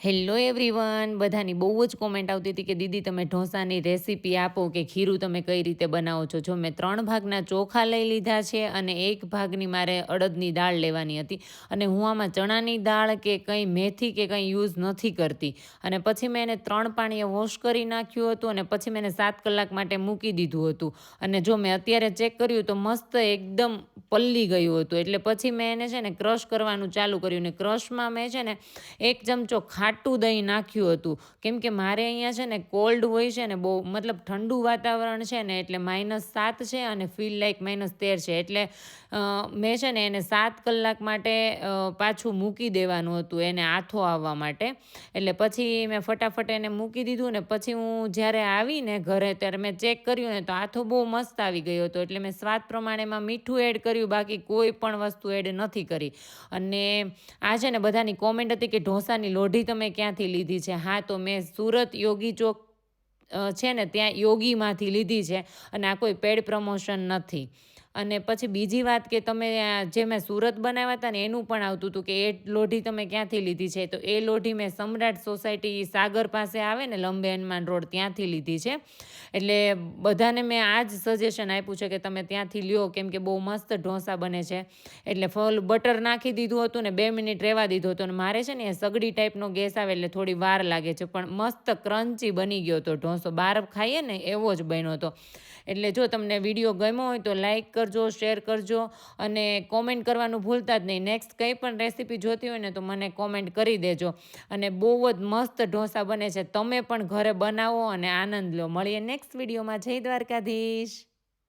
Hello everyone, બધાની બહુ જ કોમેન્ટ આવતી હતી કે દીદી તમે ઢોસાની રેસીપી આપો કે ખીરું તમે કઈ રીતે બનાવો છો. જો મેં 3 ભાગના ચોખા લઈ લીધા છે અને 1 ભાગની મારે અડદની દાળ લેવાની હતી અને હું આમાં ચણાની દાળ કે કંઈ મેથી કે કંઈ યુઝ નથી કરતી. અને પછી મેં એને 3 પાણીએ વોશ કરી નાખ્યું હતું અને પછી મેં એને 7 કલાક માટે મૂકી દીધું હતું. અને જો મેં અત્યારે ચેક કર્યું તો મસ્ત એકદમ પલ્લી ગયું હતું. એટલે પછી મેં એને છે ને ક્રશ કરવાનું ચાલુ કર્યું ને ક્રશમાં મેં છે ને 1 ચમચો ખાટું દહીં નાખ્યું હતું. કેમ કે મારે અહીંયા છે ને કોલ્ડ હોય છે ને બહુ, મતલબ ઠંડુ વાતાવરણ છે ને, એટલે -7 છે અને ફીલ લાઈક -13 છે. એટલે મેં છે ને એને 7 કલાક માટે પાછું મૂકી દેવાનું હતું એને આથો આવવા માટે. એટલે પછી મેં ફટાફટ એને મૂકી દીધું ને પછી હું જ્યારે આવીને ઘરે ત્યારે મેં ચેક કર્યું ને તો આથો બહુ મસ્ત આવી ગયો હતો. એટલે મેં સ્વાદ પ્રમાણેમાં મીઠું એડ કર્યું, બાકી કોઈ પણ વસ્તુ એડ નથી કરી. અને આ છે ને બધાની કોમેન્ટ હતી કે ઢોસાની લોઢી તમે ક્યાંથી લીધી છે. હા, તો મેં સુરત યોગી ચોક છે ને ત્યાં યોગીમાંથી લીધી છે અને આ કોઈ પેડ પ્રમોશન નથી. અને પછી બીજી વાત કે તમે જે મેં સુરત બનાવ્યા હતા ને એનું પણ આવતું હતું કે એ લોઢી તમે ક્યાંથી લીધી છે. તો એ લોઢી મેં સમ્રાટ સોસાયટી સાગર પાસે આવે ને લંબે હનુમાન રોડ ત્યાંથી લીધી છે. એટલે બધાને મેં આ જ સજેશન આપ્યું છે કે તમે ત્યાંથી લ્યો, કેમ કે બહુ મસ્ત ઢોસા બને છે. એટલે ફૂલ બટર નાખી દીધું હતું ને 2 મિનિટ રહેવા દીધું હતું. અને મારે છે ને એ સગડી ટાઈપનો ગેસ આવે એટલે થોડી વાર લાગે છે, પણ મસ્ત ક્રન્ચી બની ગયો હતો ઢોસો. બહાર ખાઈએ ને એવો જ બન્યો હતો. એટલે જો તમને વિડીયો ગમ્યો હોય તો લાઈક કરજો, શેર કરજો અને કોમેન્ટ કરવાનું ભૂલતા જ નહીં. નેક્સ્ટ કંઈ પણ રેસીપી જોતી હોય ને તો મને કોમેન્ટ કરી દેજો. અને બહુ જ મસ્ત ઢોસા બને છે, તમે પણ ઘરે બનાવો અને આનંદ લો. મળીએ નેક્સ્ટ વિડીયોમાં. જય દ્વારકાધીશ.